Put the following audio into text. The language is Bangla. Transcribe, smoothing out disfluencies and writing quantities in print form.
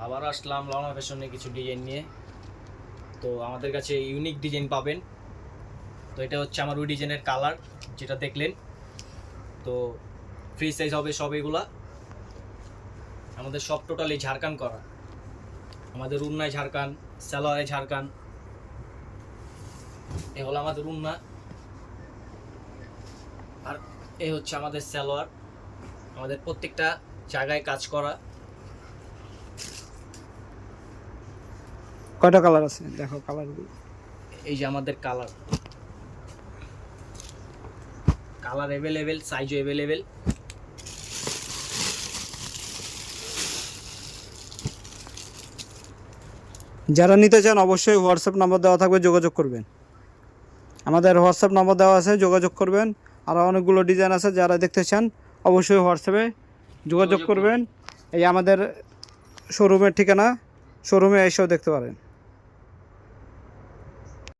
আবার আসলাম লালনা ফ্যাশনে কিছু ডিজাইন নিয়ে। তো আমাদের কাছে ইউনিক ডিজাইন পাবেন। তো এটা হচ্ছে আমার ওই ডিজাইনের কালার যেটা দেখলেন। তো ফ্রি সাইজ হবে সব এগুলা। আমাদের সব টোটালি ঝাড়খান করা, আমাদের উন্নায় ঝাড়খান, সালোয়ারে ঝাড়খান। এ হলো আমাদের উন্না, আর এ হচ্ছে আমাদের সালোয়ার। আমাদের প্রত্যেকটা জায়গায় কাজ করা। কয়টা কালার আছে দেখো কালারগুলো। এই যে আমাদের কালার অ্যাভেলেবেল, সাইজও অ্যাভেলেবেল। যারা নিতে চান অবশ্যই হোয়াটসঅ্যাপ নাম্বার দেওয়া থাকবে, যোগাযোগ করবেন। আমাদের হোয়াটসঅ্যাপ নাম্বার দেওয়া আছে, যোগাযোগ করবেন। আরও অনেকগুলো ডিজাইন আছে, যারা দেখতে চান অবশ্যই হোয়াটসঅ্যাপে যোগাযোগ করবেন। এই আমাদের শোরুমের ঠিকানা, শোরুমে এসেও দেখতে পারেন।